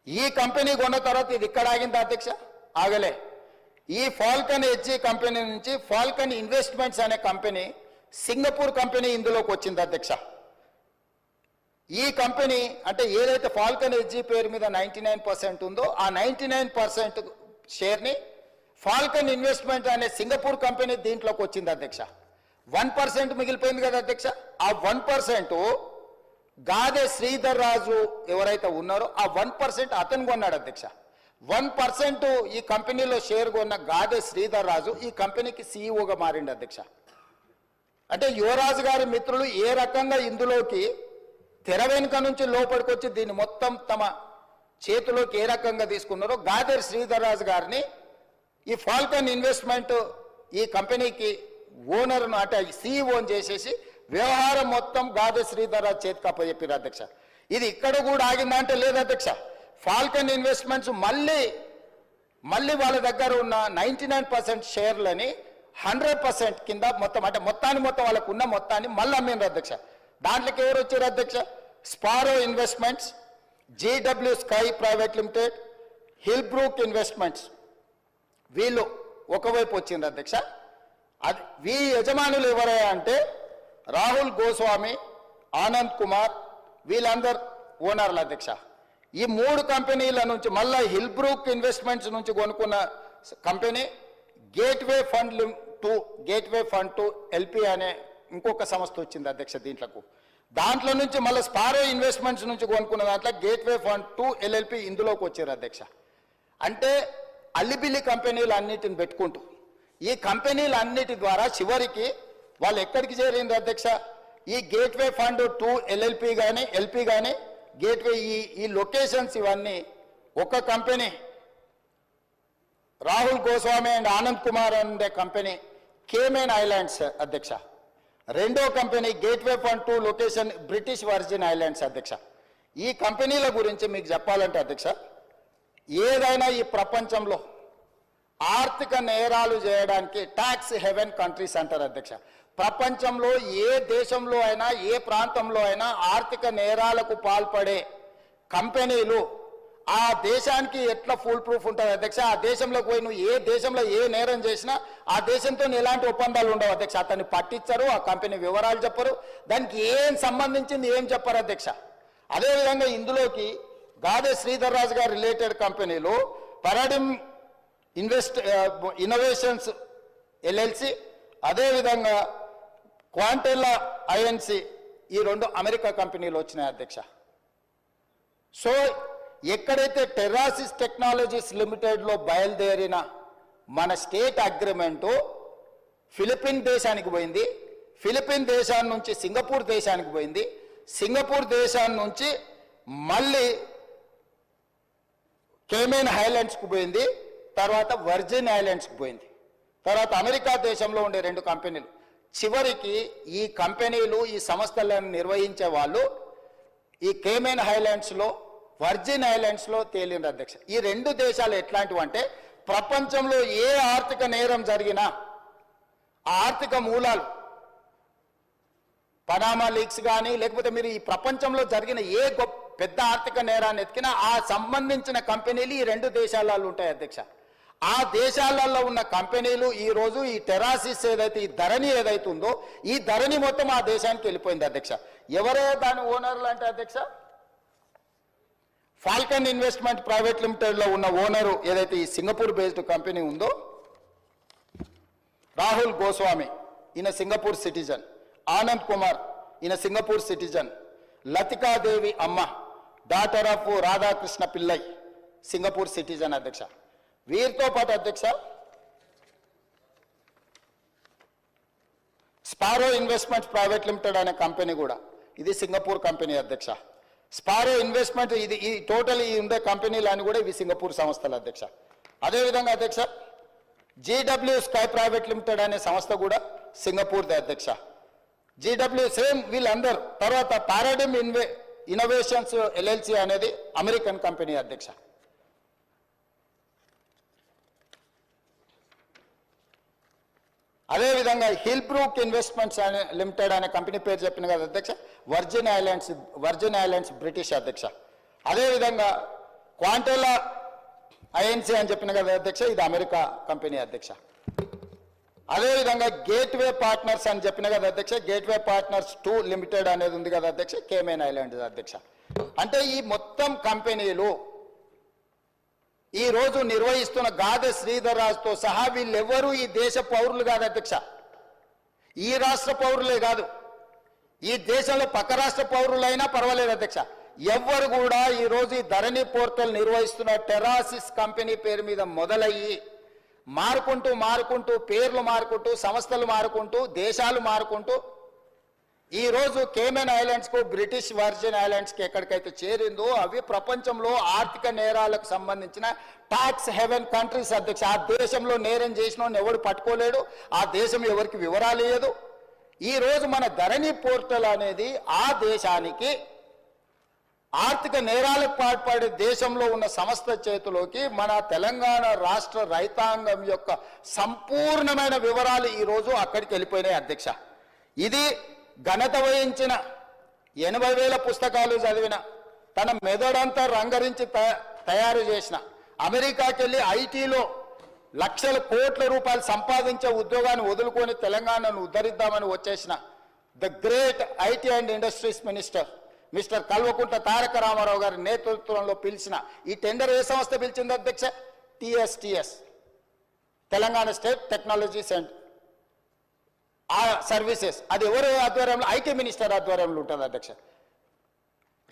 ఈ కంపెనీ కొన్న తర్వాత ఇది ఇక్కడ ఆగింది అధ్యక్ష, ఆగలే. ఈ ఫాల్కన్ ఎస్జీ కంపెనీ నుంచి ఫాల్కన్ ఇన్వెస్ట్మెంట్స్ అనే కంపెనీ, సింగపూర్ కంపెనీ ఇందులోకి వచ్చింది అధ్యక్ష. ఈ కంపెనీ అంటే ఏదైతే ఫాల్కన్ ఎస్జీ పేరు మీద 99% ఉందో ఆ 99% షేర్ని ఫాల్కన్ ఇన్వెస్ట్మెంట్ అనే సింగపూర్ కంపెనీ దీంట్లోకి వచ్చింది అధ్యక్ష. 1% మిగిలిపోయింది కదా అధ్యక్ష. ఆ 1% గాదె శ్రీధర్రాజు ఎవరైతే ఉన్నారో ఆ 1% అతను కొన్నాడు అధ్యక్ష. 1% ఈ కంపెనీలో షేర్ కొన్న గాదె శ్రీధర్రాజు ఈ కంపెనీకి సీఈఓగా మారిండు అధ్యక్ష. అంటే యువరాజు గారి మిత్రులు ఏ రకంగా ఇందులోకి తెర వెనుక నుంచి లోపలికొచ్చి దీన్ని మొత్తం తమ చేతిలోకి ఏ రకంగా తీసుకున్నారో గాదర్ శ్రీధర్ రాజు గారిని ఈ ఫాల్కన్ ఇన్వెస్ట్మెంట్ ఈ కంపెనీకి ఓనర్ను అంటే సీఈఓని చేసేసి వ్యవహారం మొత్తం గాదర్ శ్రీధర్ రాజు చేతికి అప్పచెప్పారు అధ్యక్ష. ఇది ఇక్కడ కూడా ఆగిందా అంటే లేదు అధ్యక్ష. ఫాల్కన్ ఇన్వెస్ట్మెంట్స్ మళ్ళీ వాళ్ళ దగ్గర ఉన్న 99% షేర్లని 100% కింద మొత్తం అంటే మొత్తం వాళ్ళకు ఉన్న మొత్తాన్ని మళ్ళీ అమ్మినారు అధ్యక్ష. దాంట్లోకి ఎవరు వచ్చారు అధ్యక్ష? Sparrow investments, GW sky private limited, hill brook investments, వీళ్ళు ఒకవైపు వచ్చింది అధ్యక్ష. అది వీ యజమానులు ఎవరయ్యా అంటే రాహుల్ గోస్వామి, ఆనంద్ కుమార్, వీళ్ళందరు ఓనర్లు అధ్యక్ష. ఈ 3 కంపెనీల నుంచి మళ్ళీ హిల్ బ్రూక్ ఇన్వెస్ట్మెంట్స్ నుంచి కొనుక్కున్న company gateway fund two LP అనే ఇంకొక సంస్థ వచ్చింది అధ్యక్ష. దాంట్లో నుంచి మళ్ళీ స్పారో ఇన్వెస్ట్మెంట్స్ నుంచి కొనుక్కున్న దాంట్లో గేట్వే ఫండ్ టు ఎల్ఎల్పి ఇందులోకి వచ్చారు అధ్యక్ష. అంటే అల్లిబిల్లి కంపెనీలు అన్నిటిని పెట్టుకుంటూ ఈ కంపెనీలన్నిటి ద్వారా చివరికి వాళ్ళు ఎక్కడికి చేరింది అధ్యక్ష? ఈ గేట్వే ఫండ్ టు ఎల్ఎల్పి కానీ ఎల్పి కానీ గేట్వే ఈ లొకేషన్స్ ఇవన్నీ ఒక కంపెనీ రాహుల్ గోస్వామి అండ్ ఆనంద్ కుమార్ అనే కంపెనీ కేమెన్ ఐలాండ్స్ అధ్యక్ష. రెండో company gateway fund to location British virgin islands అధ్యక్ష. ఈ కంపెనీల గురించి మీకు చెప్పాలంటే అధ్యక్ష, ఏదైనా ఈ ప్రపంచంలో ఆర్థిక నేరాలు చేయడానికి ట్యాక్స్ హెవెన్ కంట్రీస్ అంటారు అధ్యక్ష. ప్రపంచంలో ఏ దేశంలో అయినా ఏ ప్రాంతంలో అయినా ఆర్థిక నేరాలకు పాల్పడే కంపెనీలు ఆ దేశానికి ఎట్లా ఫుల్ ప్రూఫ్ ఉంటుంది అధ్యక్ష? ఆ దేశంలోకి పోయి నువ్వు ఏ దేశంలో ఏ నేరం చేసినా ఆ దేశంతో ఎలాంటి ఒప్పందాలు ఉండవు అధ్యక్ష. అతన్ని పట్టించరు, ఆ కంపెనీ వివరాలు చెప్పరు, దానికి ఏం సంబంధించింది ఏం చెప్పరు అధ్యక్ష. అదేవిధంగా ఇందులోకి గాదే శ్రీధర్ రాజు గారు రిలేటెడ్ కంపెనీలు పరాడిమ్ ఇన్నోవేషన్స్ ఎల్ఎల్సి, అదేవిధంగా క్వాంటెల్లా ఐఎన్సి, ఈ 2 అమెరికా కంపెనీలు వచ్చినాయి అధ్యక్ష. సో ఎక్కడైతే టెర్రాసిస్ టెక్నాలజీస్ లిమిటెడ్లో బయలుదేరిన మన స్టేట్ అగ్రిమెంటు ఫిలిపిన్ దేశానికి పోయింది, ఫిలిపిన్ దేశాన్ని నుంచి సింగపూర్ దేశానికి పోయింది, సింగపూర్ దేశాన్ని నుంచి మళ్ళీ కేమెన్ ఐలాండ్స్కి పోయింది, తర్వాత వర్జిన్ ఐలాండ్స్కి పోయింది, తర్వాత అమెరికా దేశంలో ఉండే 2 కంపెనీలు. చివరికి ఈ కంపెనీలు ఈ సంస్థలను నిర్వహించే వాళ్ళు ఈ కేమెన్ ఐలాండ్స్లో వర్జిన్ ఐలాండ్స్లో తేలింది అధ్యక్ష. ఈ 2 దేశాలు ఎట్లాంటివంటే ప్రపంచంలో ఏ ఆర్థిక నేరం జరిగినా ఆ ఆర్థిక మూలాలు పనామా లీక్స్ కానీ లేకపోతే మీరు ఈ ప్రపంచంలో జరిగిన ఏ పెద్ద ఆర్థిక నేరాన్ని ఎత్తికినా ఆ సంబంధించిన కంపెనీలు ఈ 2 దేశాలలో ఉంటాయి అధ్యక్ష. ఆ దేశాలలో ఉన్న కంపెనీలు ఈరోజు ఈ టెరాసిస్ ఏదైతే ఈ ధరణి ఏదైతే ఉందో ఈ ధరణి మొత్తం ఆ దేశానికి వెళ్ళిపోయింది అధ్యక్ష. ఎవరే దాని ఓనర్లు అంటే అధ్యక్ష, ఫాల్కన్ ఇన్వెస్ట్మెంట్ ప్రైవేట్ లిమిటెడ్లో ఉన్న ఓనరు ఏదైతే ఈ సింగపూర్ బేస్డ్ కంపెనీ ఉందో రాహుల్ గోస్వామి, ఈయన సింగపూర్ సిటిజన్, ఆనంద్ కుమార్ ఈయన సింగపూర్ సిటిజన్, లతికాదేవి అమ్మ daughter of Radhakrishna Pillai Singapore citizen అధ్యక్ష. వీరితో పాటు అధ్యక్ష స్పారో ఇన్వెస్ట్మెంట్ ప్రైవేట్ లిమిటెడ్ అనే కంపెనీ కూడా ఇది సింగపూర్ కంపెనీ అధ్యక్ష. స్పారో ఇన్వెస్ట్మెంట్ ఇది ఈ టోటల్ ఈ ఉండే కంపెనీలు అని కూడా ఇవి సింగపూర్ సంస్థలు అధ్యక్ష. అదేవిధంగా అధ్యక్ష జీడబ్ల్యూ స్కై ప్రైవేట్ లిమిటెడ్ అనే సంస్థ కూడా సింగపూర్ది అధ్యక్ష. జీడబ్ల్యూ సేమ్ వీళ్ళందరూ. తర్వాత పారాడిమ్ ఇన్నోవేషన్స్ ఎల్ఎల్సి అనేది అమెరికన్ కంపెనీ అధ్యక్ష. అదేవిధంగా హిల్ బ్రూక్ ఇన్వెస్ట్మెంట్స్ లిమిటెడ్ అనే కంపెనీ పేరు చెప్పిన కదా అధ్యక్ష, వర్జిన్ ఐలాండ్స్ బ్రిటిష్ అధ్యక్ష. అదేవిధంగా క్వాంటెల్లా ఐఎన్సి అని చెప్పిన కదా అధ్యక్ష, ఇది అమెరికా కంపెనీ అధ్యక్ష. అదేవిధంగా గేట్వే పార్ట్నర్స్ అని చెప్పిన కదా అధ్యక్ష, గేట్వే పార్ట్నర్స్ 2 లిమిటెడ్ అనేది ఉంది కదా అధ్యక్ష, కేమెన్ ఐలాండ్స్ అధ్యక్ష. అంటే ఈ మొత్తం కంపెనీలు ఈ రోజు నిర్వహిస్తున్న గాదె శ్రీధర్ రాజుతో సహా వీళ్ళెవ్వరూ ఈ దేశ పౌరులు కాదు అధ్యక్ష. ఈ రాష్ట్ర పౌరులే కాదు, ఈ దేశంలో పక్క రాష్ట్ర పౌరులైనా పర్వాలేదు అధ్యక్ష. ఎవ్వరు కూడా ఈ రోజు ఈ ధరణి పోర్టల్ నిర్వహిస్తున్న టెరాసిస్ కంపెనీ పేరు మీద మొదలయ్యి మారుకుంటూ పేర్లు మారుకుంటూ సంస్థలు మారుకుంటూ దేశాలు మారుకుంటూ ఈ రోజు కేమెన్ ఐలాండ్స్కు బ్రిటిష్ వర్జిన్ ఐలాండ్స్కి ఎక్కడికైతే చేరిందో అవి ప్రపంచంలో ఆర్థిక నేరాలకు సంబంధించిన ట్యాక్స్ హెవెన్ కంట్రీస్ అధ్యక్ష. ఆ దేశంలో నేరం చేసిన ఎవడు పట్టుకోలేడు, ఆ దేశం ఎవరికి వివరాలు ఇవ్వదు. ఈ రోజు మన ధరణి పోర్టల్ అనేది ఆ దేశానికి ఆర్థిక నేరాలకు పాల్పడే దేశంలో ఉన్న సంస్థ చేతిలోకి మన తెలంగాణ రాష్ట్ర రైతాంగం యొక్క సంపూర్ణమైన వివరాలు ఈరోజు అక్కడికి వెళ్ళిపోయినాయి అధ్యక్ష. ఇది ఘనత వహించిన 80,000 పుస్తకాలు చదివిన తన మెదడంతా రంగరించి తయారు చేసిన అమెరికాకి వెళ్ళి ఐటీలో లక్షల కోట్ల రూపాయలు సంపాదించే ఉద్యోగాన్ని వదులుకొని తెలంగాణను ఉద్ధరిద్దామని వచ్చేసిన the great IT and industries minister mister Kalvakuntla Taraka Rama Rao గారి నేతృత్వంలో పిలిచిన ఈ టెండర్ ఏ సంస్థ పిలిచింది అధ్యక్ష? TSTS, Telangana state technology centre ఆ సర్వీసెస్. అది ఎవరి ఆధ్వర్యంలో? ఐటీ మినిస్టర్ ఆధ్వర్యంలో ఉంటుంది అధ్యక్ష.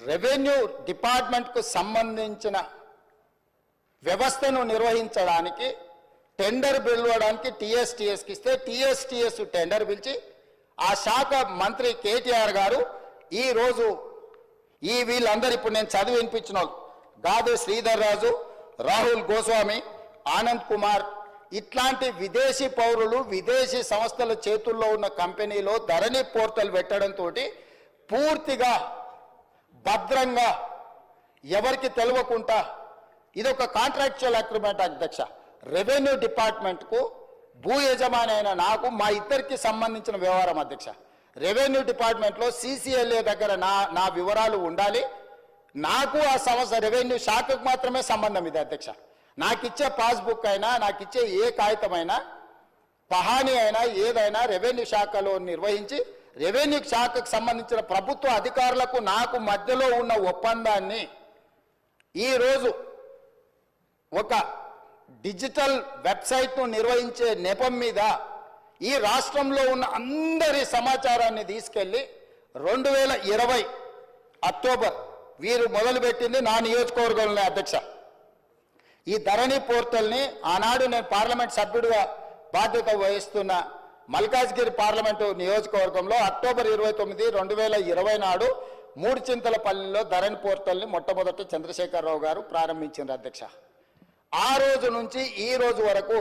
రెవెన్యూ డిపార్ట్మెంట్కు సంబంధించిన వ్యవస్థను నిర్వహించడానికి టెండర్ పిలవడానికి టీఎస్టీఎస్కి ఇస్తే టీఎస్టీఎస్ టెండర్ పిలిచి ఆ శాఖ మంత్రి కేటీఆర్ గారు ఈరోజు వీళ్ళందరూ ఇప్పుడు నేను చదివి వినిపించిన వాళ్ళు గాదే శ్రీధర్ రాజు, రాహుల్ గోస్వామి, ఆనంద్ కుమార్ ఇట్లాంటి విదేశీ పౌరులు విదేశీ సంస్థల చేతుల్లో ఉన్న కంపెనీలో ధరణి పోర్టల్ పెట్టడంతో పూర్తిగా భద్రంగా ఎవరికి తెలియకుండా ఇదొక కాంట్రాక్చువల్ అగ్రిమెంట్ అధ్యక్ష. రెవెన్యూ డిపార్ట్మెంట్కు భూ యజమాని అయిన నాకు మా ఇద్దరికి సంబంధించిన వ్యవహారం అధ్యక్ష. రెవెన్యూ డిపార్ట్మెంట్లో CCLA దగ్గర నా వివరాలు ఉండాలి. నాకు ఆ సంస్థ రెవెన్యూ శాఖకు మాత్రమే సంబంధం ఇది అధ్యక్ష. నాకు ఇచ్చే పాస్బుక్ అయినా నాకు ఇచ్చే ఏ కాగితమైనా పహానీ అయినా ఏదైనా రెవెన్యూ శాఖలో నిర్వహించి రెవెన్యూ శాఖకు సంబంధించిన ప్రభుత్వ అధికారులకు నాకు మధ్యలో ఉన్న ఒప్పందాన్ని ఈరోజు ఒక డిజిటల్ వెబ్సైట్ను నిర్వహించే నెపం మీద ఈ రాష్ట్రంలో ఉన్న అందరి సమాచారాన్ని తీసుకెళ్లి 2020 అక్టోబర్ వీరు మొదలుపెట్టింది నా నియోజకవర్గంలో అధ్యక్ష. ఈ ధరణి పోర్టల్ని ఆనాడు నేను పార్లమెంట్ సభ్యుడిగా బాధ్యత వహిస్తున్న మల్కాజ్గిరి పార్లమెంటు నియోజకవర్గంలో అక్టోబర్ 29, 2020 నాడు మూడుచింతలపల్లిలో ధరణి పోర్టల్ని మొట్టమొదటి చంద్రశేఖరరావు గారు ప్రారంభించారు అధ్యక్ష. ఆ రోజు నుంచి ఈ రోజు వరకు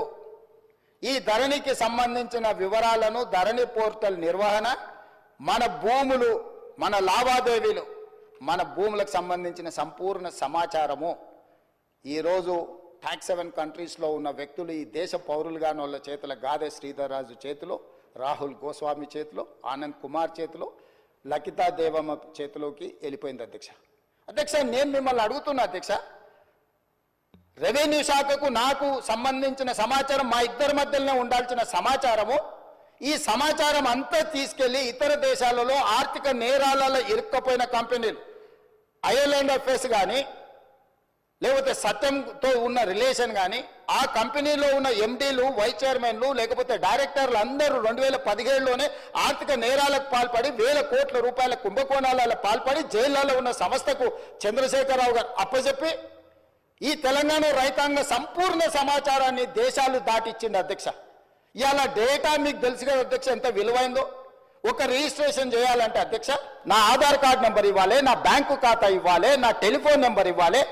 ఈ ధరణికి సంబంధించిన వివరాలను ధరణి పోర్టల్ నిర్వహణ, మన భూములు, మన లావాదేవీలు, మన భూములకు సంబంధించిన సంపూర్ణ సమాచారము ఈరోజు ట్యాక్స్ హెవెన్ కంట్రీస్లో ఉన్న వ్యక్తులు ఈ దేశ పౌరులుగాని వాళ్ళ చేతుల గాదే శ్రీధర్ రాజు చేతిలో, రాహుల్ గోస్వామి చేతిలో, ఆనంద్ కుమార్ చేతిలో, లకితా దేవమ్మ చేతిలోకి వెళ్ళిపోయింది అధ్యక్ష. అధ్యక్ష నేను మిమ్మల్ని అడుగుతున్నా అధ్యక్ష, రెవెన్యూ శాఖకు నాకు సంబంధించిన సమాచారం మా ఇద్దరి మధ్యలోనే ఉండాల్సిన సమాచారము ఈ సమాచారం అంతా తీసుకెళ్లి ఇతర దేశాలలో ఆర్థిక నేరాలలో ఇరుక్కపోయిన కంపెనీలు IL&FS కానీ లేకపోతే సత్యంతో ఉన్న రిలేషన్ కానీ ఆ కంపెనీలో ఉన్న MDలు, వైస్ చైర్మన్లు లేకపోతే డైరెక్టర్లు అందరూ 2017లోనే ఆర్థిక నేరాలకు పాల్పడి వేల కోట్ల రూపాయల కుంభకోణాలలో పాల్పడి జైళ్లలో ఉన్న సంస్థకు చంద్రశేఖరరావు గారు అప్పచెప్పి ఈ తెలంగాణ రైతాంగ సంపూర్ణ సమాచారాన్ని దేశాలు దాటిచ్చింది అధ్యక్ష. ఇవాళ డేటా మీకు తెలుసు కదా అధ్యక్ష ఎంత విలువైందో. ఒక రిజిస్ట్రేషన్ చేయాలంటే అధ్యక్ష నా ఆధార్ కార్డు నెంబర్ ఇవ్వాలి, నా బ్యాంకు ఖాతా ఇవ్వాలి, నా టెలిఫోన్ నెంబర్ ఇవ్వాలి.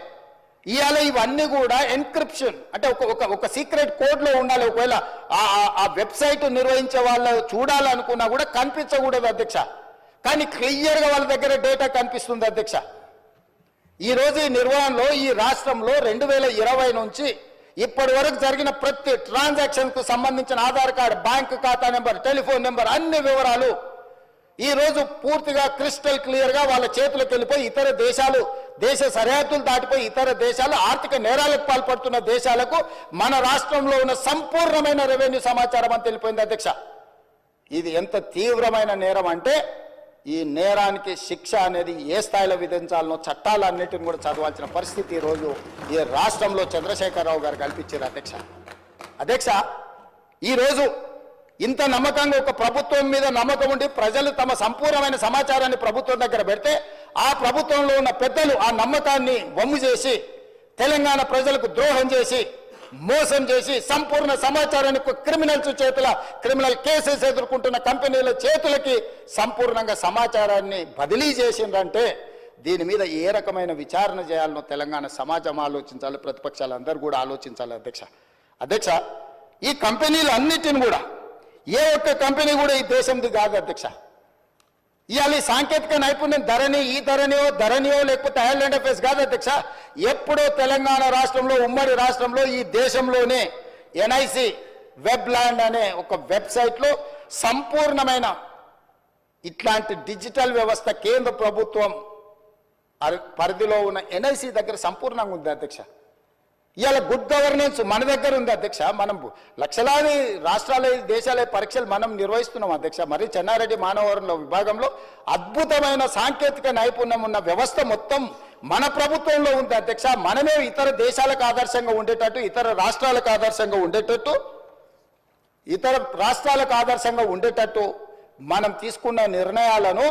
ఇవాళ ఇవన్నీ కూడా ఎన్క్రిప్షన్ అంటే ఒక సీక్రెట్ కోడ్లో ఉండాలి. ఒకవేళ ఆ వెబ్సైట్ నిర్వహించే వాళ్ళు చూడాలనుకున్నా కూడా కనిపించకూడదు అధ్యక్ష. కానీ క్లియర్గా వాళ్ళ దగ్గర డేటా కనిపిస్తుంది అధ్యక్ష. ఈ రోజు ఈ నిర్వహణలో ఈ రాష్ట్రంలో 2020 నుంచి ఇప్పటి వరకు జరిగిన ప్రతి ట్రాన్సాక్షన్కు సంబంధించిన ఆధార్ కార్డు, బ్యాంకు ఖాతా నెంబర్, టెలిఫోన్ నెంబర్ అన్ని వివరాలు ఈ రోజు పూర్తిగా క్రిస్టల్ క్లియర్గా వాళ్ళ చేతులకు వెళ్ళిపోయి ఇతర దేశాలు, దేశ సరిహద్దులు దాటిపోయి ఇతర దేశాలు ఆర్థిక నేరాలకు పాల్పడుతున్న దేశాలకు మన రాష్ట్రంలో ఉన్న సంపూర్ణమైన రెవెన్యూ సమాచారం అని తెలిపోయింది అధ్యక్ష. ఇది ఎంత తీవ్రమైన నేరం అంటే ఈ నేరానికి శిక్ష అనేది ఏ స్థాయిలో విధించాలనో చట్టాలన్నిటిని కూడా చదవాల్సిన పరిస్థితి ఈరోజు ఈ రాష్ట్రంలో చంద్రశేఖరరావు గారు కల్పించారు అధ్యక్ష. అధ్యక్ష ఈరోజు ఇంత నమ్మకంగా ఒక ప్రభుత్వం మీద నమ్మకం ఉండి ప్రజలు తమ సంపూర్ణమైన సమాచారాన్ని ప్రభుత్వం దగ్గర పెడితే ఆ ప్రభుత్వంలో ఉన్న పెద్దలు ఆ నమ్మకాన్ని వమ్ము చేసి తెలంగాణ ప్రజలకు ద్రోహం చేసి మోసం చేసి సంపూర్ణ సమాచారాన్ని క్రిమినల్స్ చేతుల క్రిమినల్ కేసెస్ ఎదుర్కొంటున్న కంపెనీల చేతులకి సంపూర్ణంగా సమాచారాన్ని బదిలీ చేసిందంటే దీని మీద ఏ రకమైన విచారణ చేయాలనో తెలంగాణ సమాజం ఆలోచించాలి, ప్రతిపక్షాలు అందరూ కూడా ఆలోచించాలి. అధ్యక్ష ఈ కంపెనీలు అన్నిటిని కూడా ఏ ఒక్క కంపెనీ కూడా ఈ దేశంది కాదు అధ్యక్ష. ఇవాళ ఈ సాంకేతిక నైపుణ్యం ధరణియో లేకపోతే ఐలాండ్ అఫేర్స్ కాదు అధ్యక్ష. ఎప్పుడో తెలంగాణ రాష్ట్రంలో ఉమ్మడి రాష్ట్రంలో ఈ దేశంలోనే ఎన్ఐసి వెబ్ ల్యాండ్ అనే ఒక వెబ్సైట్లో సంపూర్ణమైన ఇట్లాంటి డిజిటల్ వ్యవస్థ కేంద్ర ప్రభుత్వం పరిధిలో ఉన్న ఎన్ఐసి దగ్గర సంపూర్ణంగా ఉంది అధ్యక్ష. ఇవాళ గుడ్ గవర్నెన్స్ మన దగ్గర ఉంది అధ్యక్ష. మనం లక్షలాది రాష్ట్రాల దేశాల పరీక్షలు మనం నిర్వహిస్తున్నాం అధ్యక్ష. మరి చెన్నారెడ్డి మానవ వనరుల విభాగంలో అద్భుతమైన సాంకేతిక నైపుణ్యం ఉన్న వ్యవస్థ మొత్తం మన ప్రభుత్వంలో ఉంది అధ్యక్ష. మనమే ఇతర దేశాలకు ఆదర్శంగా ఉండేటట్టు, ఇతర రాష్ట్రాలకు ఆదర్శంగా ఉండేటట్టు మనం తీసుకున్న నిర్ణయాలను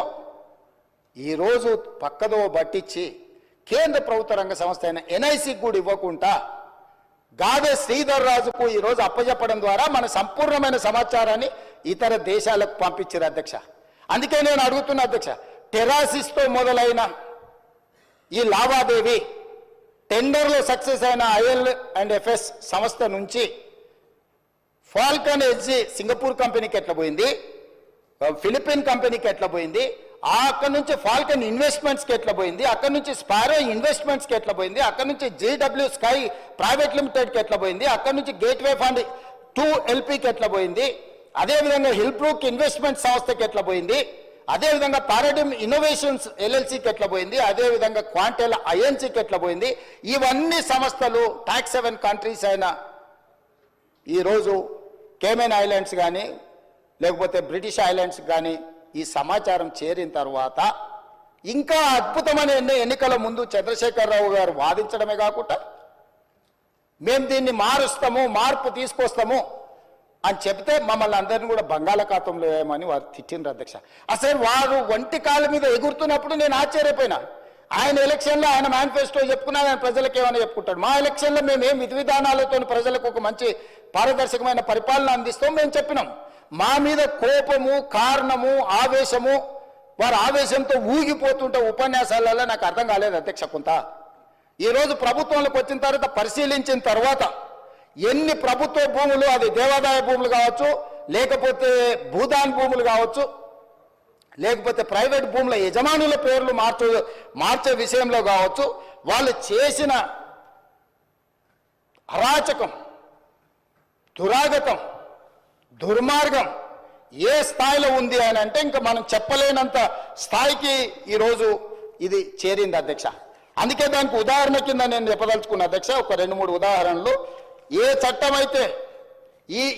ఈరోజు పక్కదో పట్టించి కేంద్ర ప్రభుత్వ రంగ సంస్థ అయిన ఎన్ఐసికి కూడా ఇవ్వకుండా గాదే శ్రీధర్ రాజుకు ఈరోజు అప్పచెప్పడం ద్వారా మన సంపూర్ణమైన సమాచారాన్ని ఇతర దేశాలకు పంపించారు అధ్యక్ష. అందుకే నేను అడుగుతున్నా అధ్యక్ష, టెరాసిస్తో మొదలైన ఈ లావాదేవీ టెండర్లో సక్సెస్ అయిన IL&FS సంస్థ నుంచి ఫాల్కన్ ఎడ్జీ సింగపూర్ కంపెనీకి ఎట్లా పోయింది, ఫిలిపిన్ కంపెనీకి ఎట్లా పోయింది, అక్కడ నుంచి ఫాల్కన్ ఇన్వెస్ట్మెంట్స్కి ఎట్లా పోయింది, అక్కడ నుంచి స్పారో ఇన్వెస్ట్మెంట్స్కి ఎట్లా పోయింది, అక్కడ నుంచి JW స్కై ప్రైవేట్ లిమిటెడ్కి ఎట్లా పోయింది, అక్కడ నుంచి గేట్వే ఫండ్ 2 LPకి ఎట్లా పోయింది, అదేవిధంగా హిల్బ్రూక్ ఇన్వెస్ట్మెంట్ సంస్థకి ఎట్లా పోయింది, అదేవిధంగా పారాడిమ్ ఇన్నోవేషన్స్ LLCకి ఎట్లా పోయింది, అదేవిధంగా క్వాంటెల్ INCకి ఎట్లా పోయింది. ఇవన్నీ సంస్థలు టాక్స్ 7 కంట్రీస్ అయిన ఈరోజు కేమెన్ ఐలాండ్స్ కానీ లేకపోతే బ్రిటిష్ ఐలాండ్స్ కానీ ఈ సమాచారం చేరిన తర్వాత ఇంకా అద్భుతమైన ఎన్నికల ముందు చంద్రశేఖరరావు గారు వాదించడమే కాకుండా మేము దీన్ని మార్పు తీసుకొస్తాము అని చెప్తే మమ్మల్ని అందరినీ కూడా బంగాళాఖాతంలో వేయమని వారు తిట్టిండ్రు అధ్యక్ష. అసలు వారు ఒంటి కాళ్ళ మీద ఎగురుతున్నప్పుడు నేను ఆశ్చర్యపోయినా. ఆయన ఎలక్షన్లో ఆయన మేనిఫెస్టో చెప్పుకున్నా, ఆయన ప్రజలకు ఏమైనా చెప్పుకుంటాడు. మా ఎలక్షన్లో మేము ఏం విధి విధానాలతో ప్రజలకు ఒక మంచి పారదర్శకమైన పరిపాలన అందిస్తాం మేము చెప్పినాం. మా మీద కోపము, కారణము, ఆవేశము, వారు ఆవేశంతో ఊగిపోతుంటే ఉపన్యాసాలలో నాకు అర్థం కాలేదు అధ్యక్ష. కొంత ఈరోజు ప్రభుత్వంలోకి వచ్చిన తర్వాత పరిశీలించిన తర్వాత ఎన్ని ప్రభుత్వ భూములు, అది దేవాదాయ భూములు కావచ్చు, లేకపోతే భూదాన్ భూములు కావచ్చు, లేకపోతే ప్రైవేట్ భూముల యజమానుల పేర్లు మార్చే విషయంలో కావచ్చు, వాళ్ళు చేసిన అరాచకం, దురాగతం, దుర్మార్గం ఏ స్థాయిలో ఉంది అని అంటే ఇంకా మనం చెప్పలేనంత స్థాయికి ఈరోజు ఇది చేరింది అధ్యక్ష. అందుకే దానికి ఉదాహరణ కింద నేను చెప్పదలుచుకున్న అధ్యక్ష ఒక 2-3 ఉదాహరణలు. ఏ చట్టం అయితే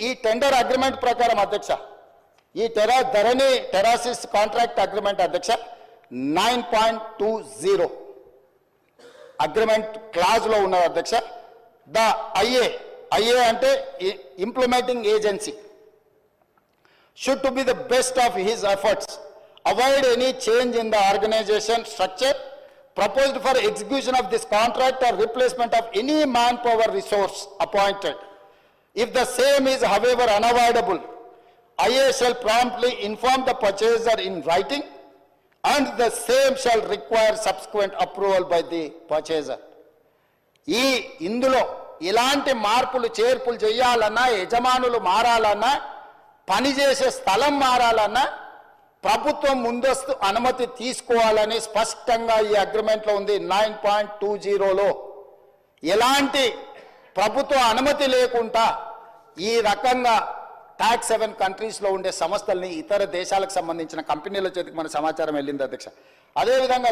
ఈ టెండర్ అగ్రిమెంట్ ప్రకారం అధ్యక్ష, ఈ టెరాసిస్ కాంట్రాక్ట్ అగ్రిమెంట్ అధ్యక్ష 9.20 అగ్రిమెంట్ క్లాజ్లో ఉన్నది అధ్యక్ష. ద ఐఏ అంటే implementing agency should to be the best of his efforts, avoid any change in the organization structure proposed for execution of this contract or replacement of any manpower resource appointed. If the same is however unavoidable, IA shall promptly inform the purchaser in writing and the same shall require subsequent approval by the purchaser. ఇందులో ఇలాంటి మార్పులు చేర్పులు చేయాలన్నా, యజమానులు మారాలన్నా, పనిచేసే స్థలం మారాలన్నా ప్రభుత్వం ముందస్తు అనుమతి తీసుకోవాలని స్పష్టంగా ఈ అగ్రిమెంట్లో ఉంది. 9.20లో ఎలాంటి ప్రభుత్వ అనుమతి లేకుండా ఈ రకంగా టాక్స్ 7 కంట్రీస్లో ఉండే సంస్థల్ని ఇతర దేశాలకు సంబంధించిన కంపెనీల చేతికి మన సమాచారం వెళ్ళింది అధ్యక్ష. అదేవిధంగా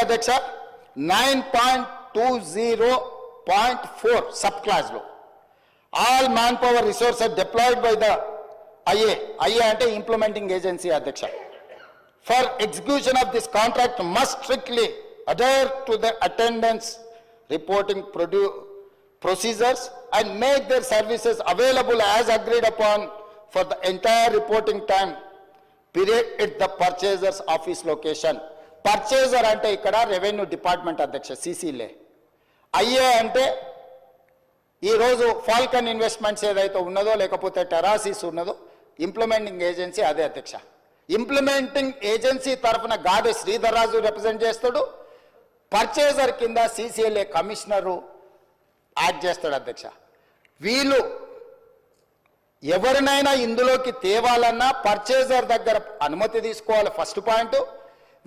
అధ్యక్ష 9.20.4 sub క్లాజ్లో all manpower resources deployed by the IA అంటే implementing agency అధ్యక్ష for execution of this contract must strictly adhere to the attendance reporting procedures and make their services available as agreed upon for the entire reporting time period at the purchaser's office location. Purchaser అంటే ఇక్కడ revenue department అధ్యక్ష, CCLA. IA అంటే ఈరోజు Falcon investments ఏదైతే ఉన్నదో లేకపోతే టెరాసిస్ ఉన్నదో implementing agency అదే అధ్యక్ష. ఇంప్లిమెంటింగ్ ఏజెన్సీ తరఫున గాదె శ్రీధర్ రాజు రిప్రజెంట్ చేస్తాడు, పర్చేజర్ కింద సిసిఎల్ఏ కమిషనరు యాక్ట్ చేస్తాడు అధ్యక్ష. వీళ్ళు ఎవరినైనా ఇందులోకి తేవాలన్నా పర్చేజర్ దగ్గర అనుమతి తీసుకోవాలి ఫస్ట్ పాయింట్.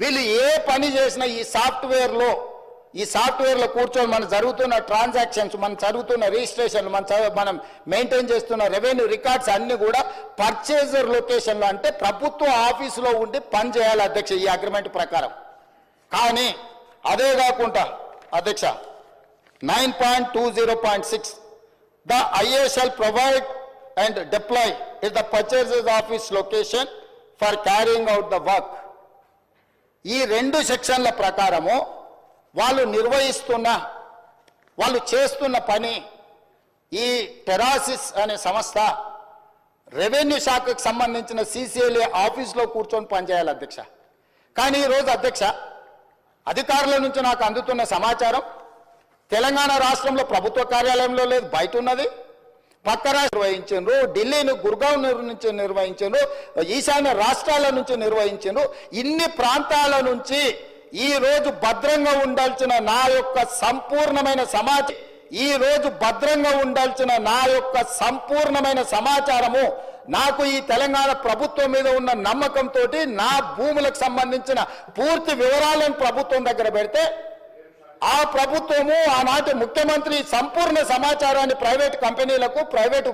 వీళ్ళు ఏ పని చేసినా ఈ సాఫ్ట్వేర్లో కూర్చొని మనం జరుగుతున్న ట్రాన్సాక్షన్స్, మనం జరుగుతున్న రిజిస్ట్రేషన్లు, మనం మెయింటైన్ చేస్తున్న రెవెన్యూ రికార్డ్స్ అన్ని కూడా పర్చేజర్ లొకేషన్లో అంటే ప్రభుత్వ ఆఫీసులో ఉండి పని చేయాలి అధ్యక్ష ఈ అగ్రిమెంట్ ప్రకారం. కానీ అదే కాకుండా అధ్యక్ష 9.20.6 the IA shall provide and deploy at the purchaser's office location for carrying out the work. ఈ రెండు సెక్షన్ల ప్రకారము వాళ్ళు చేస్తున్న పని ఈ టెరాసిస్ అనే సంస్థ రెవెన్యూ శాఖకు సంబంధించిన సిసిఎల్ఏ ఆఫీస్లో కూర్చొని పనిచేయాలి అధ్యక్ష. కానీ ఈరోజు అధ్యక్ష అధికారుల నుంచి నాకు అందుతున్న సమాచారం తెలంగాణ రాష్ట్రంలో ప్రభుత్వ కార్యాలయంలో లేదు, బయట ఉన్నది. పక్క రాష్ట్రం నిర్వహించారు, ఢిల్లీని గుర్గావ్ నుంచి నిర్వహించారు, ఈశాన్య రాష్ట్రాల నుంచి నిర్వహించారు. ఇన్ని ప్రాంతాల నుంచి ఈ రోజు భద్రంగా ఉండాల్సిన నా యొక్క సంపూర్ణమైన సమాచారము నాకు ఈ తెలంగాణ ప్రభుత్వం మీద ఉన్న నమ్మకంతో నా భూములకు సంబంధించిన పూర్తి వివరాలను ప్రభుత్వం దగ్గర పెడితే ఆ ప్రభుత్వము ఆనాటి ముఖ్యమంత్రి సంపూర్ణ సమాచారాన్ని ప్రైవేట్ కంపెనీలకు, ప్రైవేటు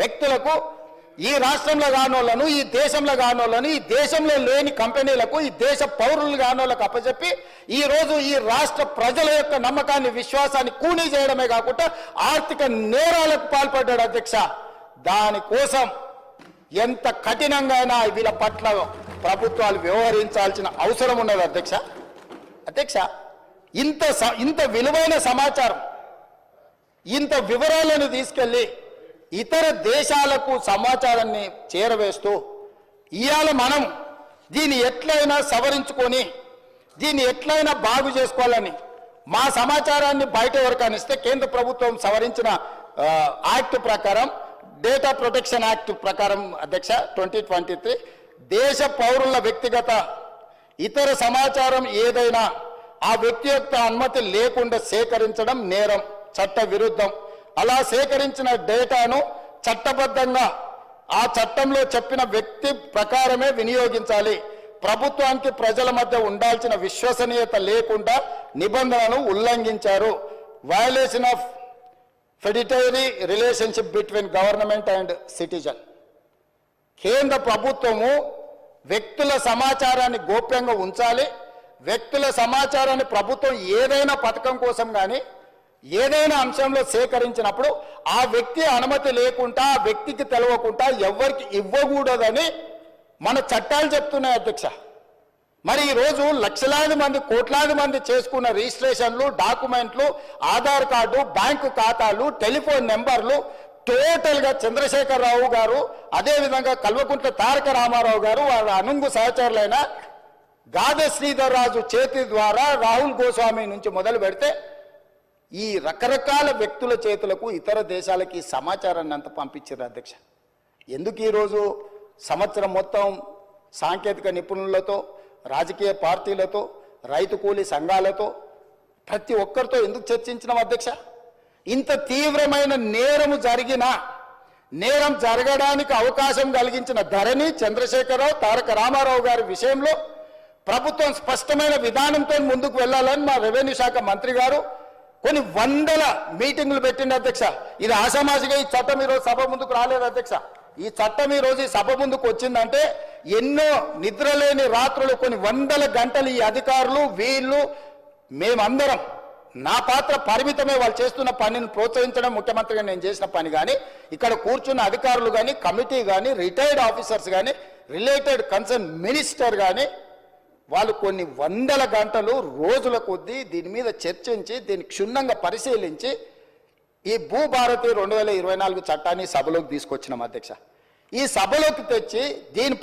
వ్యక్తులకు, ఈ రాష్ట్రంలో కానోళ్లను, ఈ దేశంలో కానోళ్లను, ఈ దేశంలో లేని కంపెనీలకు, ఈ దేశ పౌరులు కానోళ్లకు అప్పచెప్పి ఈ రోజు ఈ రాష్ట్ర ప్రజల యొక్క నమ్మకాన్ని, విశ్వాసాన్ని కూనీ చేయడమే కాకుండా ఆర్థిక నేరాలకు పాల్పడ్డాడు అధ్యక్ష. దానికోసం ఎంత కఠినంగా వీళ్ళ పట్ల ప్రభుత్వాలు వ్యవహరించాల్సిన అవసరం ఉన్నది అధ్యక్ష. ఇంత విలువైన సమాచారం, ఇంత వివరాలను తీసుకెళ్లి ఇతర దేశాలకు సమాచారాన్ని చేరవేస్తూ ఇవాళ మనం దీన్ని ఎట్లయినా సవరించుకొని దీన్ని ఎట్లయినా బాగు చేసుకోవాలని మా సమాచారాన్ని బయట ఎవరికైనా ఇస్తే కేంద్ర ప్రభుత్వం సవరించిన యాక్ట్ ప్రకారం, డేటా ప్రొటెక్షన్ యాక్ట్ ప్రకారం అధ్యక్ష 2023 దేశ పౌరుల వ్యక్తిగత ఇతర సమాచారం ఏదైనా ఆ వ్యక్తి యొక్క అనుమతి లేకుండా సేకరించడం నేరం, చట్ట విరుద్ధం. అలా సేకరించిన డేటాను చట్టబద్ధంగా ఆ చట్టంలో చెప్పిన వ్యక్తి ప్రకారమే వినియోగించాలి. ప్రభుత్వానికి ప్రజల మధ్య ఉండాల్సిన విశ్వసనీయత లేకుండా నిబంధనలను ఉల్లంఘించారు. Violation of fiduciary relationship between government and citizen. కేంద్ర ప్రభుత్వము వ్యక్తుల సమాచారాన్ని గోప్యంగా ఉంచాలి. వ్యక్తుల సమాచారాన్ని ప్రభుత్వం ఏదైనా పథకం కోసం కానీ ఏదైనా అంశంలో సేకరించినప్పుడు ఆ వ్యక్తి అనుమతి లేకుండా, ఆ వ్యక్తికి తెలవకుండా ఎవరికి ఇవ్వకూడదని మన చట్టాలు చెప్తున్నాయి అధ్యక్ష. మరి ఈరోజు లక్షలాది మంది, కోట్లాది మంది చేసుకున్న రిజిస్ట్రేషన్లు, డాక్యుమెంట్లు, ఆధార్ కార్డు, బ్యాంకు ఖాతాలు, టెలిఫోన్ నెంబర్లు టోటల్గా చంద్రశేఖరరావు గారు, అదేవిధంగా కల్వకుంట్ల తారక రామారావు గారు, వాళ్ళ అనుంగు సహచరులైన గాదె శ్రీధర్ రాజు చేతి ద్వారా రాహుల్ గోస్వామి నుంచి మొదలు పెడితే ఈ రకరకాల వ్యక్తుల చేతులకు ఇతర దేశాలకి సమాచారాన్ని అంత పంపించారు అధ్యక్ష. ఎందుకు ఈరోజు సంవత్సరం మొత్తం సాంకేతిక నిపుణులతో, రాజకీయ పార్టీలతో, రైతు కూలీ సంఘాలతో ప్రతి ఒక్కరితో ఎందుకు చర్చించినాం అధ్యక్ష? ఇంత తీవ్రమైన నేరం జరగడానికి అవకాశం కలిగించిన ధరణి, చంద్రశేఖరరావు, తారక రామారావు గారి విషయంలో ప్రభుత్వం స్పష్టమైన విధానంతో ముందుకు వెళ్ళాలని మా రెవెన్యూ శాఖ మంత్రి గారు కొన్ని వందల మీటింగులు పెట్టింది అధ్యక్ష. ఇది ఆషామాషిగా ఈ చట్టం ఈరోజు సభ ముందుకు రాలేదు అధ్యక్ష. ఈ చట్టం ఈరోజు ఈ సభ ముందుకు వచ్చిందంటే ఎన్నో నిద్రలేని రాత్రులు, కొన్ని వందల గంటలు ఈ అధికారులు, వీళ్ళు, మేమందరం, నా పాత్ర పరిమితమే. వాళ్ళు చేస్తున్న పనిని ప్రోత్సహించడం ముఖ్యమంత్రిగా నేను చేసిన పని. కానీ ఇక్కడ కూర్చున్న అధికారులు కానీ, కమిటీ కానీ, రిటైర్డ్ ఆఫీసర్స్ కానీ, రిలేటెడ్ కన్సర్న్ మినిస్టర్ కానీ వాళ్ళు కొన్ని వందల గంటలు, రోజుల కొద్దీ దీని మీద చర్చించి దీన్ని క్షుణ్ణంగా పరిశీలించి ఈ భూభారతి 2024 చట్టాన్ని సభలోకి తీసుకొచ్చినాం అధ్యక్ష. ఈ సభలోకి తెచ్చి దీని